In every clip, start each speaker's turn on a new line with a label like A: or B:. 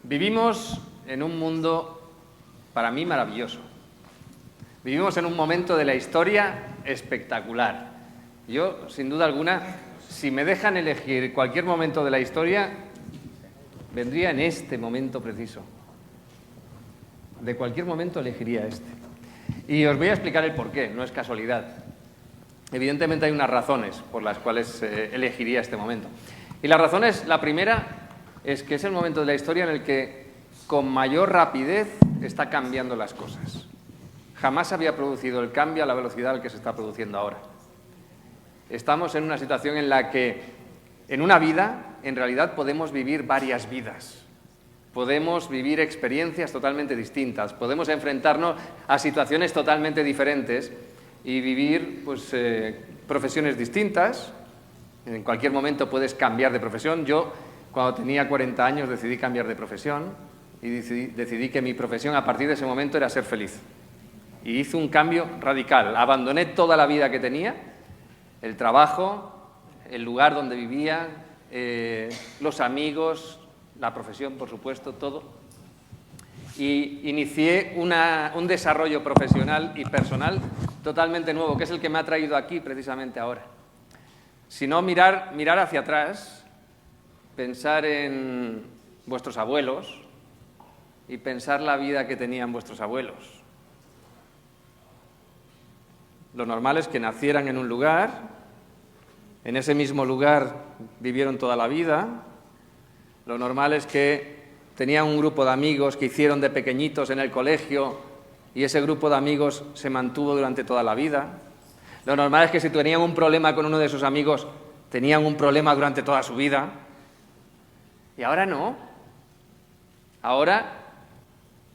A: Vivimos en un mundo, para mí, maravilloso. Vivimos en un momento de la historia espectacular. Yo, sin duda alguna, si me dejan elegir cualquier momento de la historia, vendría en este momento preciso. De cualquier momento elegiría este. Y os voy a explicar el porqué, no es casualidad. Evidentemente hay unas razones por las cuales elegiría este momento. Y la razón es, la primera, es que es el momento de la historia en el que con mayor rapidez está cambiando las cosas. Jamás había producido el cambio a la velocidad al que se está produciendo ahora. Estamos en una situación en la que, en una vida, en realidad podemos vivir varias vidas. Podemos vivir experiencias totalmente distintas, podemos enfrentarnos a situaciones totalmente diferentes y vivir profesiones distintas. En cualquier momento puedes cambiar de profesión. Yo, cuando tenía 40 años, decidí cambiar de profesión y decidí que mi profesión a partir de ese momento era ser feliz. Y hice un cambio radical. Abandoné toda la vida que tenía, el trabajo, el lugar donde vivía, los amigos, la profesión, por supuesto, todo. Y inicié un desarrollo profesional y personal totalmente nuevo, que es el que me ha traído aquí precisamente ahora. Si no, mirar hacia atrás, pensar en vuestros abuelos y pensar la vida que tenían vuestros abuelos. Lo normal es que nacieran en un lugar, en ese mismo lugar vivieron toda la vida. Lo normal es que tenían un grupo de amigos que hicieron de pequeñitos en el colegio y ese grupo de amigos se mantuvo durante toda la vida. Lo normal es que si tenían un problema con uno de sus amigos, tenían un problema durante toda su vida. Y ahora no. Ahora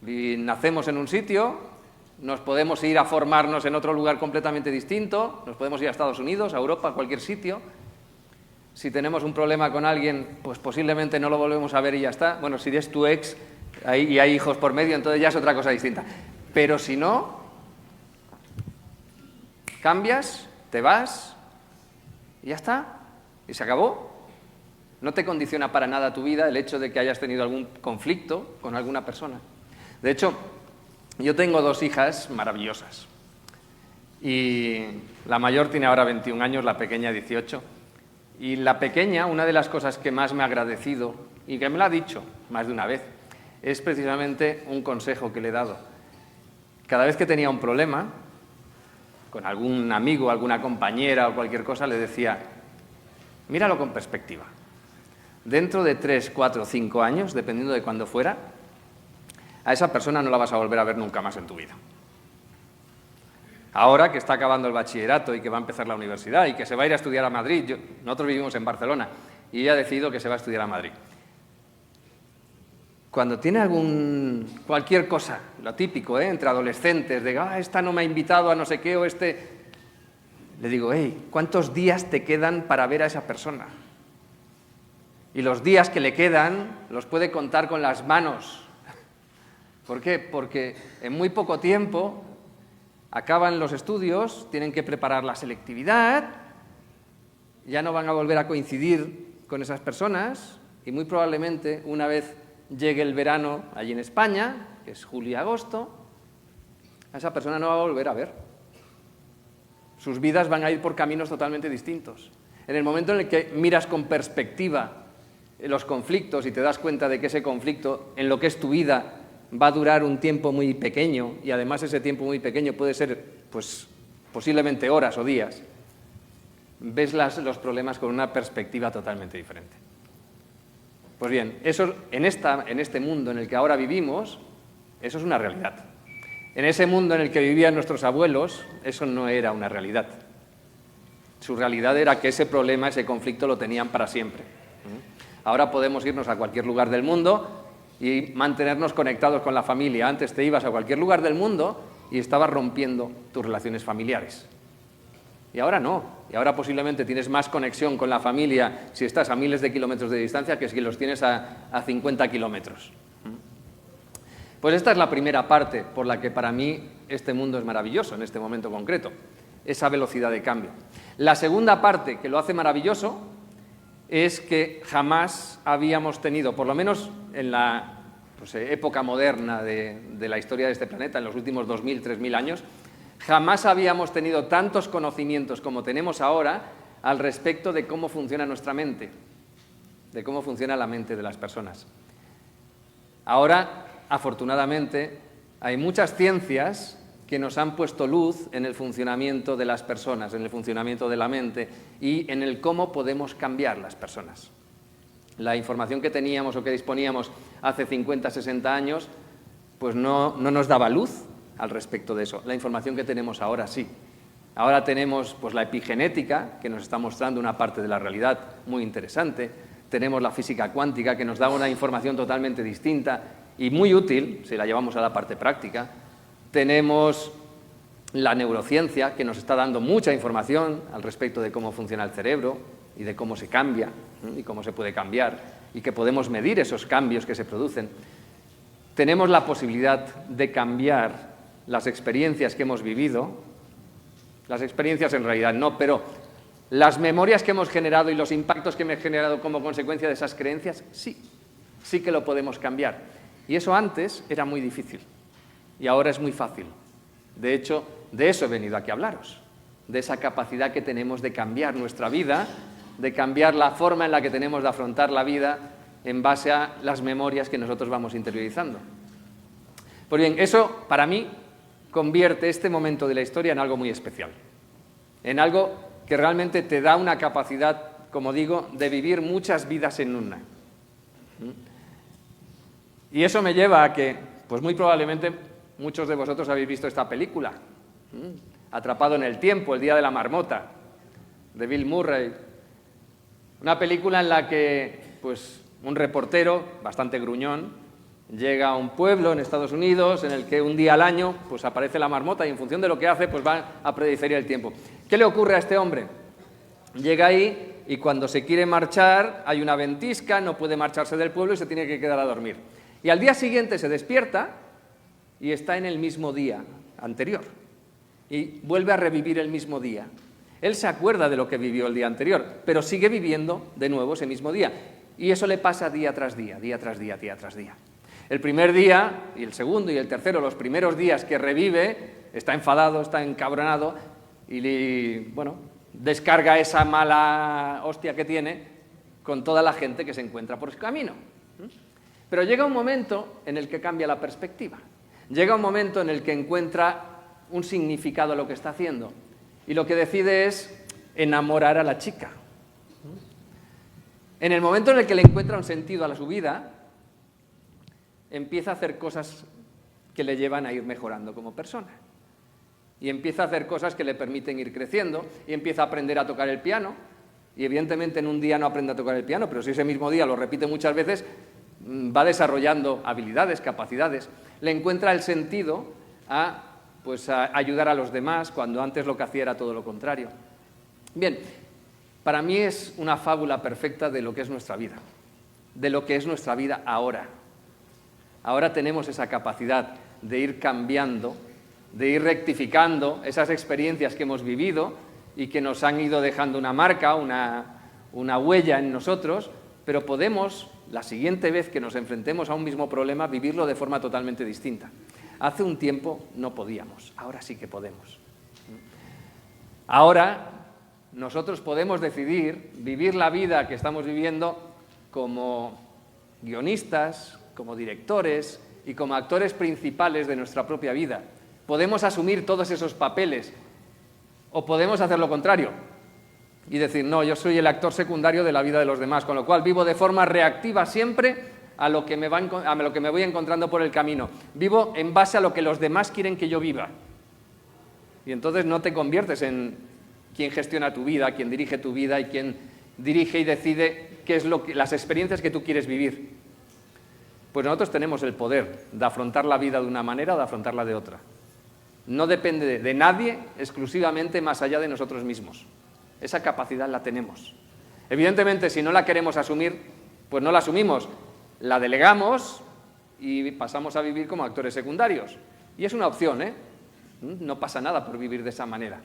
A: nacemos en un sitio, nos podemos ir a formarnos en otro lugar completamente distinto, nos podemos ir a Estados Unidos, a Europa, a cualquier sitio. Si tenemos un problema con alguien, pues posiblemente no lo volvemos a ver y ya está. Bueno, si eres tu ex y hay hijos por medio, entonces ya es otra cosa distinta. Pero si no, cambias, te vas y ya está. Y se acabó. No te condiciona para nada tu vida el hecho de que hayas tenido algún conflicto con alguna persona. De hecho, yo tengo 2 hijas maravillosas. Y la mayor tiene ahora 21 años, la pequeña 18. Y la pequeña, una de las cosas que más me ha agradecido, y que me lo ha dicho más de una vez, es precisamente un consejo que le he dado. Cada vez que tenía un problema, con algún amigo, alguna compañera o cualquier cosa, le decía, míralo con perspectiva. Dentro de 3, 4, 5 años, dependiendo de cuándo fuera, a esa persona no la vas a volver a ver nunca más en tu vida. Ahora que está acabando el bachillerato y que va a empezar la universidad y que se va a ir a estudiar a Madrid, nosotros vivimos en Barcelona y ella ha decidido que se va a estudiar a Madrid. Cuando tiene cualquier cosa, lo típico, entre adolescentes, de esta no me ha invitado a no sé qué o le digo, ¿cuántos días te quedan para ver a esa persona? Y los días que le quedan los puede contar con las manos. ¿Por qué? Porque en muy poco tiempo acaban los estudios, tienen que preparar la selectividad, ya no van a volver a coincidir con esas personas y muy probablemente una vez llegue el verano allí en España, que es julio y agosto, a esa persona no va a volver a ver. Sus vidas van a ir por caminos totalmente distintos. En el momento en el que miras con perspectiva los conflictos y te das cuenta de que ese conflicto, en lo que es tu vida, va a durar un tiempo muy pequeño y además ese tiempo muy pequeño puede ser posiblemente horas o días, ves los problemas con una perspectiva totalmente diferente. Pues bien, eso en este mundo en el que ahora vivimos, eso es una realidad. En ese mundo en el que vivían nuestros abuelos, eso no era una realidad. Su realidad era que ese problema, ese conflicto lo tenían para siempre. Ahora podemos irnos a cualquier lugar del mundo y mantenernos conectados con la familia. Antes te ibas a cualquier lugar del mundo y estabas rompiendo tus relaciones familiares. Y ahora no. Y ahora posiblemente tienes más conexión con la familia si estás a miles de kilómetros de distancia que si los tienes a 50 kilómetros. Pues esta es la primera parte por la que para mí este mundo es maravilloso en este momento concreto. Esa velocidad de cambio. La segunda parte que lo hace maravilloso es que jamás habíamos tenido, por lo menos en la época moderna de la historia de este planeta, en los últimos 2000, 3000 años, jamás habíamos tenido tantos conocimientos como tenemos ahora al respecto de cómo funciona nuestra mente, de cómo funciona la mente de las personas. Ahora, afortunadamente, hay muchas ciencias que nos han puesto luz en el funcionamiento de las personas, en el funcionamiento de la mente y en el cómo podemos cambiar las personas. La información que teníamos o que disponíamos hace 50, 60 años, pues no nos daba luz al respecto de eso. La información que tenemos ahora sí. Ahora tenemos pues, la epigenética, que nos está mostrando una parte de la realidad muy interesante. Tenemos la física cuántica, que nos da una información totalmente distinta y muy útil, si la llevamos a la parte práctica. Tenemos la neurociencia, que nos está dando mucha información al respecto de cómo funciona el cerebro y de cómo se cambia y cómo se puede cambiar y que podemos medir esos cambios que se producen. Tenemos la posibilidad de cambiar las experiencias que hemos vivido, las experiencias en realidad no, pero las memorias que hemos generado y los impactos que hemos generado como consecuencia de esas creencias, sí que lo podemos cambiar. Y eso antes era muy difícil y ahora es muy fácil. De hecho, de eso he venido aquí a hablaros, de esa capacidad que tenemos de cambiar nuestra vida, de cambiar la forma en la que tenemos de afrontar la vida en base a las memorias que nosotros vamos interiorizando. Pues bien, eso para mí convierte este momento de la historia en algo muy especial, en algo que realmente te da una capacidad, como digo, de vivir muchas vidas en una. Y eso me lleva a que, pues muy probablemente muchos de vosotros habéis visto esta película, Atrapado en el tiempo, El día de la marmota, de Bill Murray. Una película en la que pues, un reportero, bastante gruñón, llega a un pueblo en Estados Unidos en el que un día al año pues, aparece la marmota y en función de lo que hace pues, va a predecir el tiempo. ¿Qué le ocurre a este hombre? Llega ahí y cuando se quiere marchar hay una ventisca, no puede marcharse del pueblo y se tiene que quedar a dormir. Y al día siguiente se despierta y está en el mismo día anterior y vuelve a revivir el mismo día. Él se acuerda de lo que vivió el día anterior, pero sigue viviendo de nuevo ese mismo día. Y eso le pasa día tras día, día tras día, día tras día. El primer día, y el segundo y el tercero, los primeros días que revive, está enfadado, está encabronado y bueno, descarga esa mala hostia que tiene con toda la gente que se encuentra por su camino. Pero llega un momento en el que cambia la perspectiva. Llega un momento en el que encuentra un significado a lo que está haciendo. Y lo que decide es enamorar a la chica. En el momento en el que le encuentra un sentido a su vida, empieza a hacer cosas que le llevan a ir mejorando como persona. Y empieza a hacer cosas que le permiten ir creciendo y empieza a aprender a tocar el piano. Y evidentemente en un día no aprende a tocar el piano, pero si ese mismo día lo repite muchas veces, va desarrollando habilidades, capacidades. Le encuentra el sentido a ayudar a los demás, cuando antes lo que hacía era todo lo contrario. Bien, para mí es una fábula perfecta de lo que es nuestra vida, de lo que es nuestra vida ahora. Ahora tenemos esa capacidad de ir cambiando, de ir rectificando esas experiencias que hemos vivido y que nos han ido dejando una marca, una huella en nosotros, pero podemos, la siguiente vez que nos enfrentemos a un mismo problema, vivirlo de forma totalmente distinta. Hace un tiempo no podíamos, ahora sí que podemos. Ahora nosotros podemos decidir vivir la vida que estamos viviendo como guionistas, como directores y como actores principales de nuestra propia vida. Podemos asumir todos esos papeles o podemos hacer lo contrario y decir, no, yo soy el actor secundario de la vida de los demás, con lo cual vivo de forma reactiva siempre a lo que me voy encontrando por el camino. Vivo en base a lo que los demás quieren que yo viva. Y entonces no te conviertes en quien gestiona tu vida, quien dirige tu vida y quien dirige y decide qué es las experiencias que tú quieres vivir. Pues nosotros tenemos el poder de afrontar la vida de una manera o de afrontarla de otra. No depende de nadie exclusivamente más allá de nosotros mismos. Esa capacidad la tenemos. Evidentemente, si no la queremos asumir, pues no la asumimos. La delegamos y pasamos a vivir como actores secundarios. Y es una opción, ¿eh? No pasa nada por vivir de esa manera.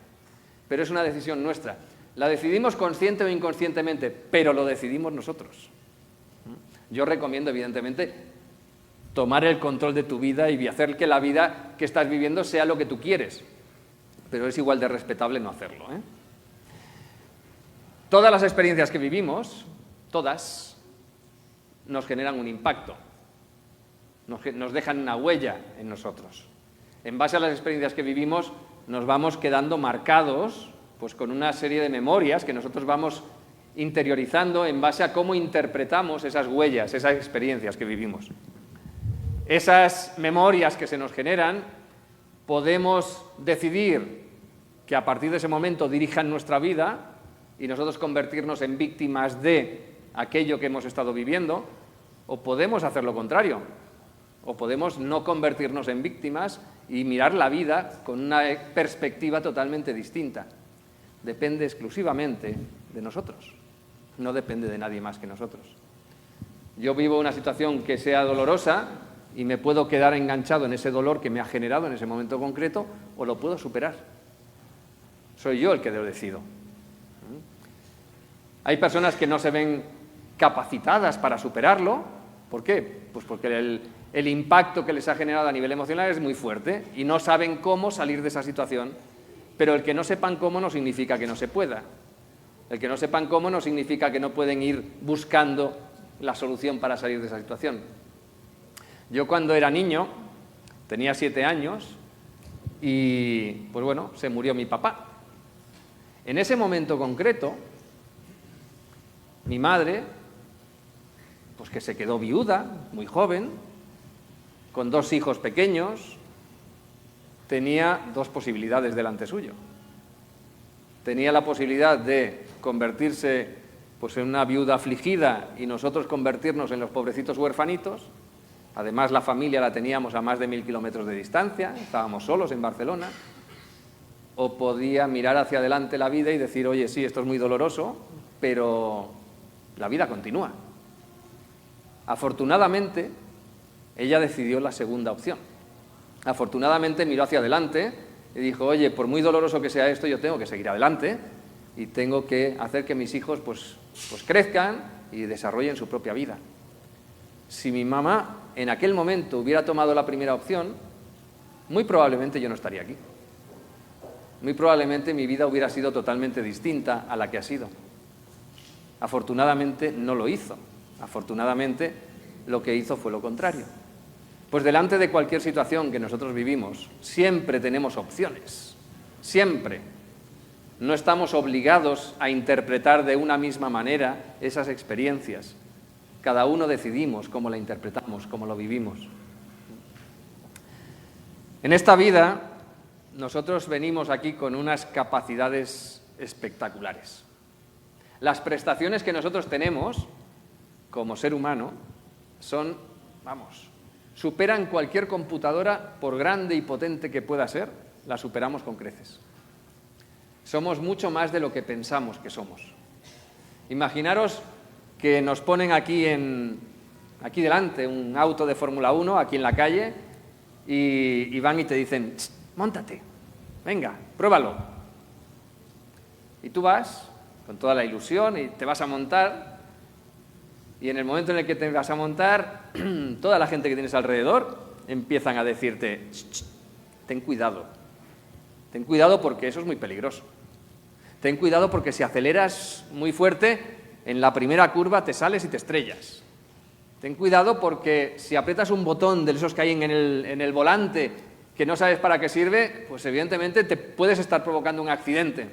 A: Pero es una decisión nuestra. La decidimos consciente o inconscientemente, pero lo decidimos nosotros. Yo recomiendo, evidentemente, tomar el control de tu vida y hacer que la vida que estás viviendo sea lo que tú quieres. Pero es igual de respetable no hacerlo, ¿eh? Todas las experiencias que vivimos, todas, nos generan un impacto, nos dejan una huella en nosotros. En base a las experiencias que vivimos, nos vamos quedando marcados pues, con una serie de memorias que nosotros vamos interiorizando en base a cómo interpretamos esas huellas, esas experiencias que vivimos. Esas memorias que se nos generan, podemos decidir que a partir de ese momento dirijan nuestra vida y nosotros convertirnos en víctimas de aquello que hemos estado viviendo, o podemos hacer lo contrario, o podemos no convertirnos en víctimas y mirar la vida con una perspectiva totalmente distinta. Depende exclusivamente de nosotros, no depende de nadie más que nosotros. Yo vivo una situación que sea dolorosa y me puedo quedar enganchado en ese dolor que me ha generado en ese momento concreto, o lo puedo superar. Soy yo el que lo decido. Hay personas que no se ven capacitadas para superarlo. ¿Por qué? Pues porque el impacto que les ha generado a nivel emocional es muy fuerte y no saben cómo salir de esa situación. Pero el que no sepan cómo no significa que no se pueda. El que no sepan cómo no significa que no pueden ir buscando la solución para salir de esa situación. Yo cuando era niño, tenía 7 años y, pues bueno, se murió mi papá. En ese momento concreto, mi madre, pues que se quedó viuda, muy joven, con 2 hijos pequeños, tenía 2 posibilidades delante suyo. Tenía la posibilidad de convertirse pues, en una viuda afligida y nosotros convertirnos en los pobrecitos huerfanitos. Además, la familia la teníamos a más de 1000 kilómetros de distancia, estábamos solos en Barcelona. O podía mirar hacia adelante la vida y decir, oye, sí, esto es muy doloroso, pero la vida continúa. Afortunadamente, ella decidió la segunda opción. Afortunadamente miró hacia adelante y dijo, oye, por muy doloroso que sea esto, yo tengo que seguir adelante y tengo que hacer que mis hijos pues crezcan y desarrollen su propia vida. Si mi mamá en aquel momento hubiera tomado la primera opción, muy probablemente yo no estaría aquí. Muy probablemente mi vida hubiera sido totalmente distinta a la que ha sido. Afortunadamente no lo hizo. Afortunadamente lo que hizo fue lo contrario. Pues delante de cualquier situación que nosotros vivimos, siempre tenemos opciones. Siempre. No estamos obligados a interpretar de una misma manera esas experiencias. Cada uno decidimos cómo la interpretamos, cómo lo vivimos. En esta vida, nosotros venimos aquí con unas capacidades espectaculares. Las prestaciones que nosotros tenemos como ser humano son, superan cualquier computadora, por grande y potente que pueda ser, la superamos con creces. Somos mucho más de lo que pensamos que somos. Imaginaros que nos ponen aquí delante un auto de Fórmula 1, aquí en la calle, y van y te dicen, móntate, venga, pruébalo. Y tú vas con toda la ilusión y te vas a montar, y en el momento en el que te vas a montar, toda la gente que tienes alrededor empiezan a decirte, ten cuidado porque eso es muy peligroso. Ten cuidado porque si aceleras muy fuerte, en la primera curva te sales y te estrellas. Ten cuidado porque si aprietas un botón de esos que hay en el volante que no sabes para qué sirve, pues evidentemente te puedes estar provocando un accidente.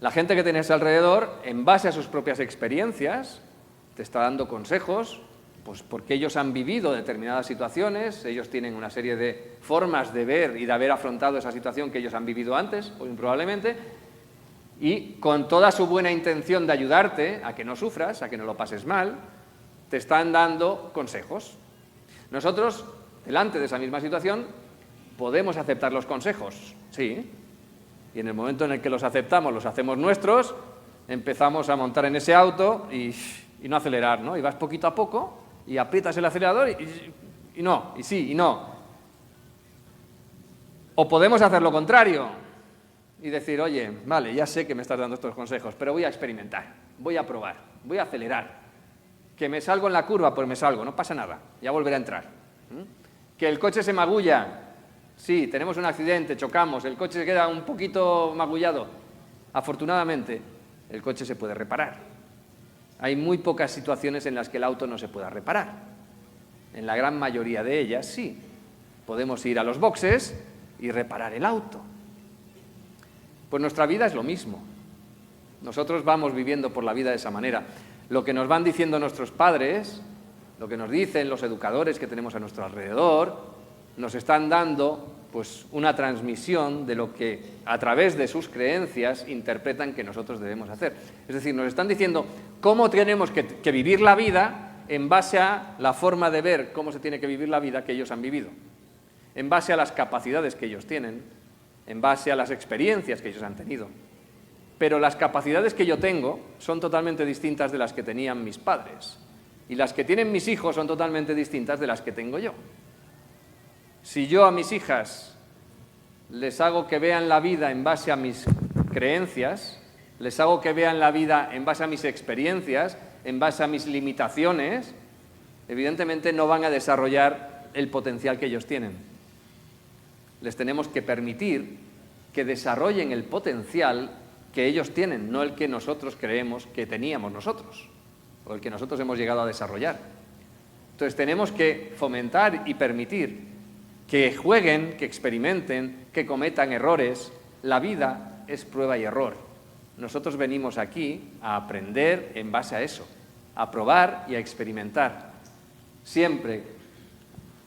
A: La gente que tienes alrededor, en base a sus propias experiencias, te está dando consejos, pues porque ellos han vivido determinadas situaciones, ellos tienen una serie de formas de ver y de haber afrontado esa situación que ellos han vivido antes, o improbablemente, y con toda su buena intención de ayudarte a que no sufras, a que no lo pases mal, te están dando consejos. Nosotros, delante de esa misma situación, podemos aceptar los consejos, sí, y en el momento en el que los aceptamos, los hacemos nuestros, empezamos a montar en ese auto y no acelerar, ¿no? Y vas poquito a poco y aprietas el acelerador y no, y sí, y no. O podemos hacer lo contrario y decir, oye, vale, ya sé que me estás dando estos consejos, pero voy a experimentar, voy a probar, voy a acelerar. Que me salgo en la curva, pues me salgo, no pasa nada, ya volveré a entrar. Que el coche se magulla, sí, tenemos un accidente, chocamos, el coche se queda un poquito magullado. Afortunadamente, el coche se puede reparar. Hay muy pocas situaciones en las que el auto no se pueda reparar. En la gran mayoría de ellas, sí. Podemos ir a los boxes y reparar el auto. Pues nuestra vida es lo mismo. Nosotros vamos viviendo por la vida de esa manera. Lo que nos van diciendo nuestros padres, lo que nos dicen los educadores que tenemos a nuestro alrededor, nos están dando pues una transmisión de lo que a través de sus creencias interpretan que nosotros debemos hacer. Es decir, nos están diciendo cómo tenemos que vivir la vida en base a la forma de ver cómo se tiene que vivir la vida que ellos han vivido, en base a las capacidades que ellos tienen, en base a las experiencias que ellos han tenido. Pero las capacidades que yo tengo son totalmente distintas de las que tenían mis padres. Y las que tienen mis hijos son totalmente distintas de las que tengo yo. Si yo a mis hijas les hago que vean la vida en base a mis creencias, les hago que vean la vida en base a mis experiencias, en base a mis limitaciones, evidentemente no van a desarrollar el potencial que ellos tienen. Les tenemos que permitir que desarrollen el potencial que ellos tienen, no el que nosotros creemos que teníamos nosotros, o el que nosotros hemos llegado a desarrollar. Entonces tenemos que fomentar y permitir que jueguen, que experimenten, que cometan errores. La vida es prueba y error. Nosotros venimos aquí a aprender en base a eso, a probar y a experimentar. Siempre,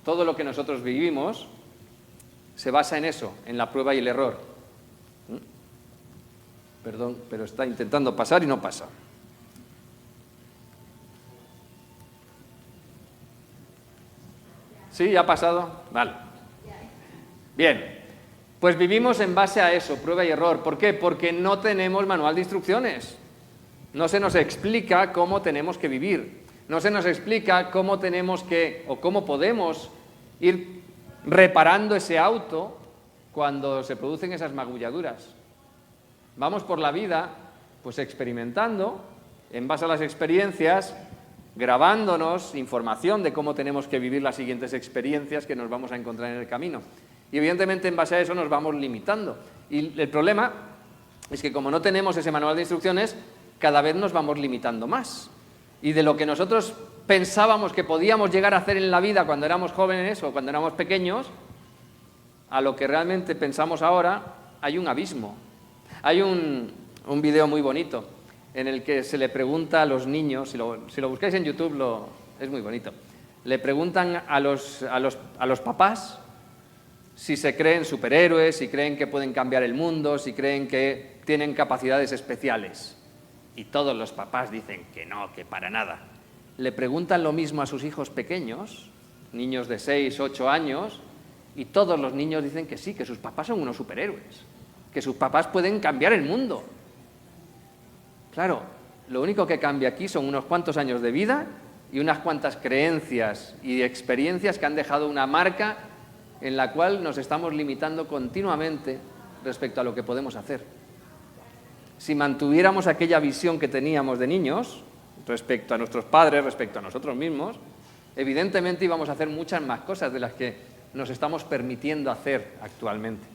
A: todo lo que nosotros vivimos se basa en eso, en la prueba y el error. Perdón, pero está intentando pasar y no pasa. ¿Sí? ¿Ya ha pasado? Vale. Bien, pues vivimos en base a eso, prueba y error. ¿Por qué? Porque no tenemos manual de instrucciones. No se nos explica cómo tenemos que vivir. No se nos explica cómo tenemos que, o cómo podemos ir reparando ese auto cuando se producen esas magulladuras. Vamos por la vida, pues experimentando, en base a las experiencias, grabándonos información de cómo tenemos que vivir las siguientes experiencias que nos vamos a encontrar en el camino. Y evidentemente en base a eso nos vamos limitando. Y el problema es que como no tenemos ese manual de instrucciones, cada vez nos vamos limitando más. Y de lo que nosotros pensábamos que podíamos llegar a hacer en la vida cuando éramos jóvenes o cuando éramos pequeños, a lo que realmente pensamos ahora, hay un abismo. Hay un vídeo muy bonito en el que se le pregunta a los niños, si lo buscáis en YouTube es muy bonito, le preguntan a los papás si se creen superhéroes, si creen que pueden cambiar el mundo, si creen que tienen capacidades especiales. Y todos los papás dicen que no, que para nada. Le preguntan lo mismo a sus hijos pequeños, niños de 6, 8 años, y todos los niños dicen que sí, que sus papás son unos superhéroes, que sus papás pueden cambiar el mundo. Claro, lo único que cambia aquí son unos cuantos años de vida y unas cuantas creencias y experiencias que han dejado una marca en la cual nos estamos limitando continuamente respecto a lo que podemos hacer. Si mantuviéramos aquella visión que teníamos de niños, respecto a nuestros padres, respecto a nosotros mismos, evidentemente íbamos a hacer muchas más cosas de las que nos estamos permitiendo hacer actualmente.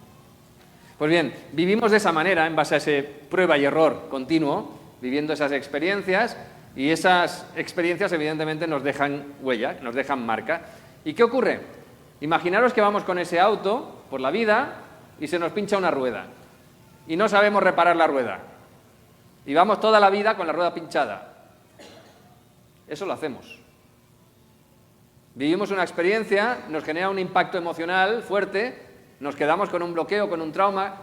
A: Pues bien, vivimos de esa manera, en base a ese prueba y error continuo, viviendo esas experiencias, y esas experiencias evidentemente nos dejan huella, nos dejan marca. ¿Y qué ocurre? Imaginaros que vamos con ese auto por la vida y se nos pincha una rueda y no sabemos reparar la rueda y vamos toda la vida con la rueda pinchada. Eso lo hacemos. Vivimos una experiencia, nos genera un impacto emocional fuerte, nos quedamos con un bloqueo, con un trauma,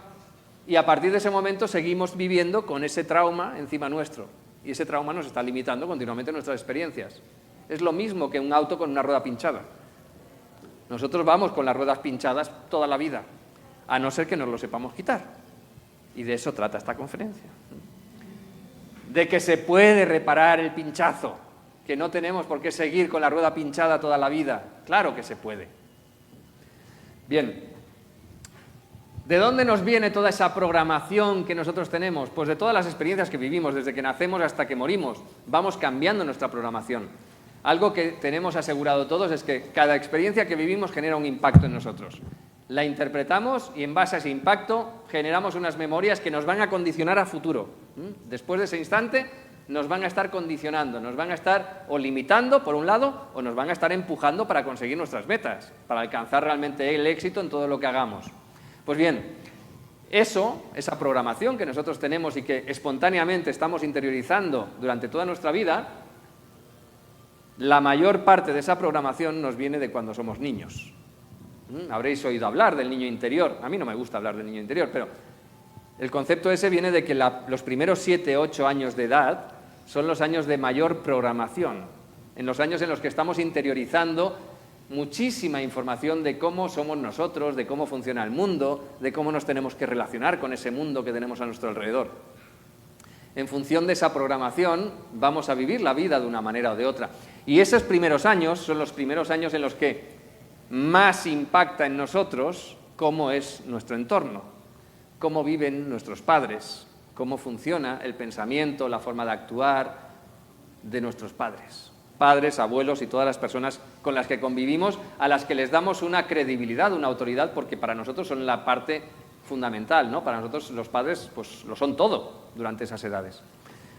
A: y a partir de ese momento seguimos viviendo con ese trauma encima nuestro. Y ese trauma nos está limitando continuamente nuestras experiencias. Es lo mismo que un auto con una rueda pinchada. Nosotros vamos con las ruedas pinchadas toda la vida, a no ser que nos lo sepamos quitar. Y de eso trata esta conferencia. De que se puede reparar el pinchazo, que no tenemos por qué seguir con la rueda pinchada toda la vida. Claro que se puede. Bien, ¿De dónde nos viene toda esa programación que nosotros tenemos? Pues de todas las experiencias que vivimos, desde que nacemos hasta que morimos. Vamos cambiando nuestra programación. Algo que tenemos asegurado todos es que cada experiencia que vivimos genera un impacto en nosotros. La interpretamos y en base a ese impacto generamos unas memorias que nos van a condicionar a futuro. Después de ese instante nos van a estar condicionando, nos van a estar o limitando por un lado o nos van a estar empujando para conseguir nuestras metas, para alcanzar realmente el éxito en todo lo que hagamos. Pues bien, esa programación que nosotros tenemos y que espontáneamente estamos interiorizando durante toda nuestra vida, la mayor parte de esa programación nos viene de cuando somos niños. Habréis oído hablar del niño interior. A mí no me gusta hablar del niño interior, pero el concepto ese viene de que los primeros 7, 8 años de edad son los años de mayor programación, en los años en los que estamos interiorizando muchísima información de cómo somos nosotros, de cómo funciona el mundo, de cómo nos tenemos que relacionar con ese mundo que tenemos a nuestro alrededor. En función de esa programación vamos a vivir la vida de una manera o de otra. Y esos primeros años son los primeros años en los que más impacta en nosotros cómo es nuestro entorno, cómo viven nuestros padres, cómo funciona el pensamiento, la forma de actuar de nuestros padres. Padres, abuelos y todas las personas con las que convivimos, a las que les damos una credibilidad, una autoridad, porque para nosotros son la parte fundamental, ¿no? Para nosotros los padres pues lo son todo durante esas edades.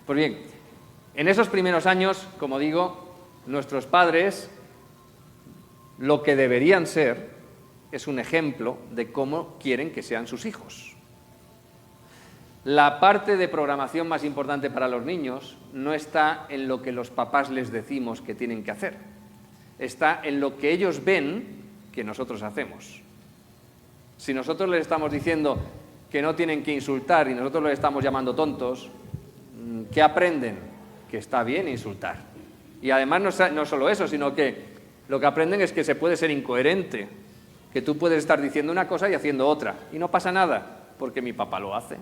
A: Pues bien, en esos primeros años, como digo, nuestros padres lo que deberían ser es un ejemplo de cómo quieren que sean sus hijos. La parte de programación más importante para los niños no está en lo que los papás les decimos que tienen que hacer, está en lo que ellos ven que nosotros hacemos. Si nosotros les estamos diciendo que no tienen que insultar y nosotros les estamos llamando tontos, ¿qué aprenden? Que está bien insultar. Y además no solo eso, sino que lo que aprenden es que se puede ser incoherente, que tú puedes estar diciendo una cosa y haciendo otra, y no pasa nada, porque mi papá lo hace.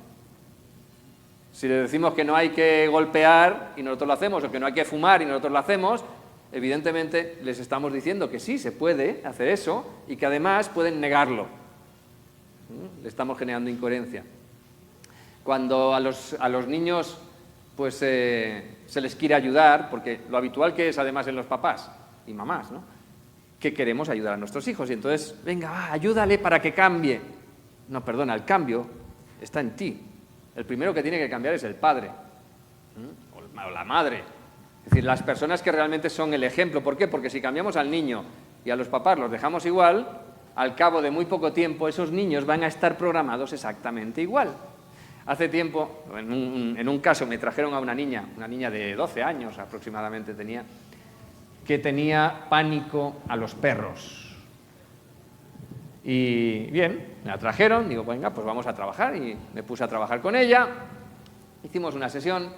A: Si les decimos que no hay que golpear y nosotros lo hacemos, o que no hay que fumar y nosotros lo hacemos, evidentemente les estamos diciendo que sí, se puede hacer eso y que además pueden negarlo. Le estamos generando incoherencia. Cuando a los niños pues, se les quiere ayudar, porque lo habitual que es además en los papás y mamás, ¿no? Que queremos ayudar a nuestros hijos y entonces, venga, ayúdale para que cambie. No, perdona, el cambio está en ti. El primero que tiene que cambiar es el padre o la madre. Es decir, las personas que realmente son el ejemplo. ¿Por qué? Porque si cambiamos al niño y a los papás los dejamos igual, al cabo de muy poco tiempo esos niños van a estar programados exactamente igual. Hace tiempo, en un caso, me trajeron a una niña de 12 años aproximadamente tenía, que tenía pánico a los perros. Y bien, me la trajeron, digo, venga, pues vamos a trabajar, y me puse a trabajar con ella, hicimos una sesión,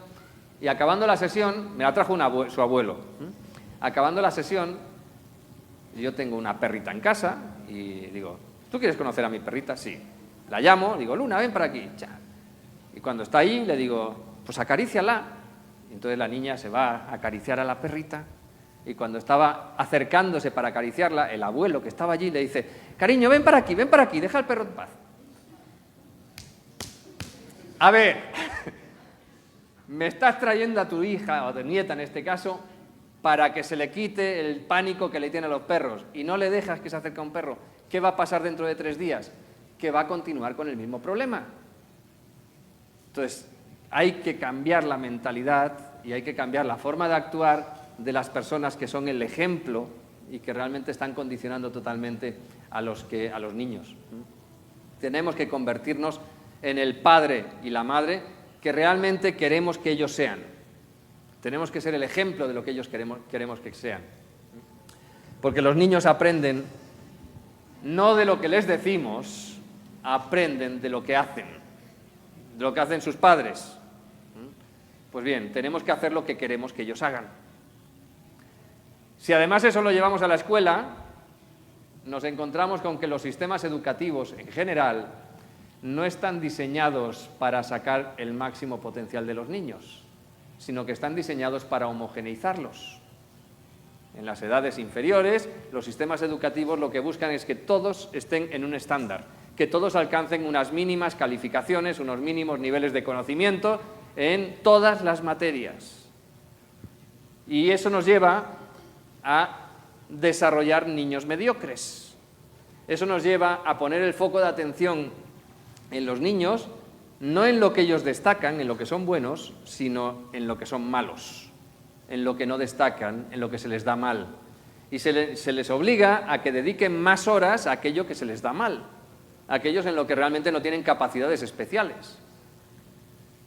A: y acabando la sesión, me la trajo su abuelo. Acabando la sesión, yo tengo una perrita en casa, y digo, ¿tú quieres conocer a mi perrita? Sí. La llamo, digo, Luna, ven para aquí. Y cuando está ahí, le digo, pues acaríciala. Y entonces la niña se va a acariciar a la perrita, y cuando estaba acercándose para acariciarla, el abuelo que estaba allí le dice, cariño, ven para aquí, deja al perro en paz. A ver, me estás trayendo a tu hija, o a tu nieta en este caso, para que se le quite el pánico que le tiene a los perros, y no le dejas que se acerque a un perro. ¿Qué va a pasar dentro de 3 días? Que va a continuar con el mismo problema. Entonces, hay que cambiar la mentalidad y hay que cambiar la forma de actuar de las personas que son el ejemplo y que realmente están condicionando totalmente a los niños. Tenemos que convertirnos en el padre y la madre que realmente queremos que ellos sean. Tenemos que ser el ejemplo de lo que ellos queremos que sean. Porque los niños aprenden no de lo que les decimos, aprenden de lo que hacen, de lo que hacen sus padres. Pues bien, tenemos que hacer lo que queremos que ellos hagan. Si además eso lo llevamos a la escuela, nos encontramos con que los sistemas educativos en general no están diseñados para sacar el máximo potencial de los niños, sino que están diseñados para homogeneizarlos. En las edades inferiores, los sistemas educativos lo que buscan es que todos estén en un estándar, que todos alcancen unas mínimas calificaciones, unos mínimos niveles de conocimiento en todas las materias. Y eso nos lleva a desarrollar niños mediocres. Eso nos lleva a poner el foco de atención en los niños, no en lo que ellos destacan, en lo que son buenos, sino en lo que son malos, en lo que no destacan, en lo que se les da mal. Y se les obliga a que dediquen más horas a aquello que se les da mal, a aquellos en lo que realmente no tienen capacidades especiales.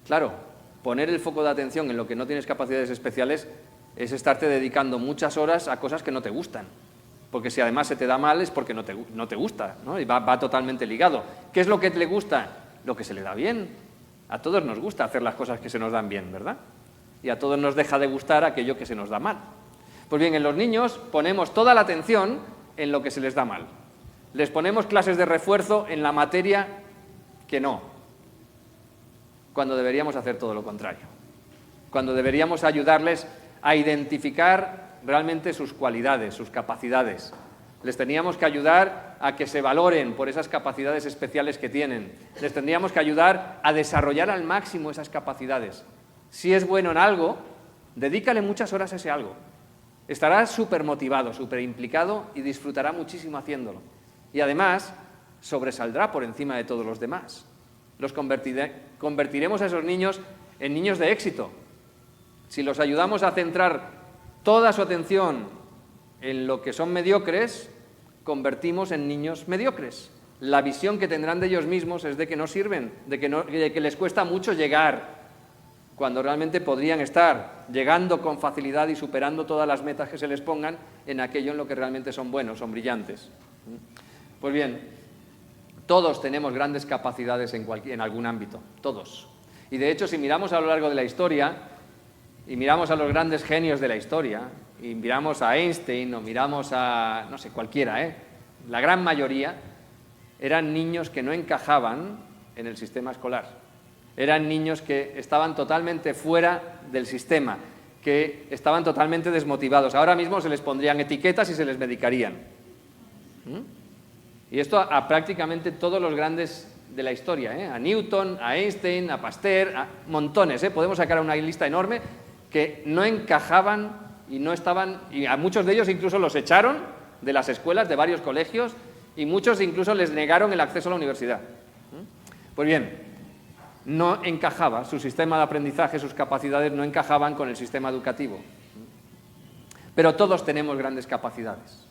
A: Claro, poner el foco de atención en lo que no tienes capacidades especiales es estarte dedicando muchas horas a cosas que no te gustan. Porque si además se te da mal es porque no te gusta, ¿no? Y va totalmente ligado. ¿Qué es lo que le gusta? Lo que se le da bien. A todos nos gusta hacer las cosas que se nos dan bien, ¿verdad? Y a todos nos deja de gustar aquello que se nos da mal. Pues bien, en los niños ponemos toda la atención en lo que se les da mal. Les ponemos clases de refuerzo en la materia que no, cuando deberíamos hacer todo lo contrario. Cuando deberíamos ayudarles a identificar realmente sus cualidades, sus capacidades. Les teníamos que ayudar a que se valoren por esas capacidades especiales que tienen. Les tendríamos que ayudar a desarrollar al máximo esas capacidades. Si es bueno en algo, dedícale muchas horas a ese algo. Estará súper motivado, súper implicado y disfrutará muchísimo haciéndolo. Y además, sobresaldrá por encima de todos los demás. Convertiremos a esos niños en niños de éxito. Si los ayudamos a centrar toda su atención en lo que son mediocres, convertimos en niños mediocres. La visión que tendrán de ellos mismos es de que no sirven, de que les cuesta mucho llegar, cuando realmente podrían estar llegando con facilidad y superando todas las metas que se les pongan en aquello en lo que realmente son buenos, son brillantes. Pues bien, todos tenemos grandes capacidades en algún ámbito, todos. Y de hecho, si miramos a lo largo de la historia, y miramos a los grandes genios de la historia, y miramos a Einstein, o miramos a, no sé, cualquiera, la gran mayoría eran niños que no encajaban en el sistema escolar. Eran niños que estaban totalmente fuera del sistema, que estaban totalmente desmotivados. Ahora mismo se les pondrían etiquetas y se les medicarían. Y esto a prácticamente todos los grandes de la historia, a Newton, a Einstein, a Pasteur, a montones. Podemos sacar una lista enorme que no encajaban y no estaban, y a muchos de ellos incluso los echaron de las escuelas, de varios colegios, y muchos incluso les negaron el acceso a la universidad. Pues bien, no encajaba, su sistema de aprendizaje, sus capacidades no encajaban con el sistema educativo. Pero todos tenemos grandes capacidades.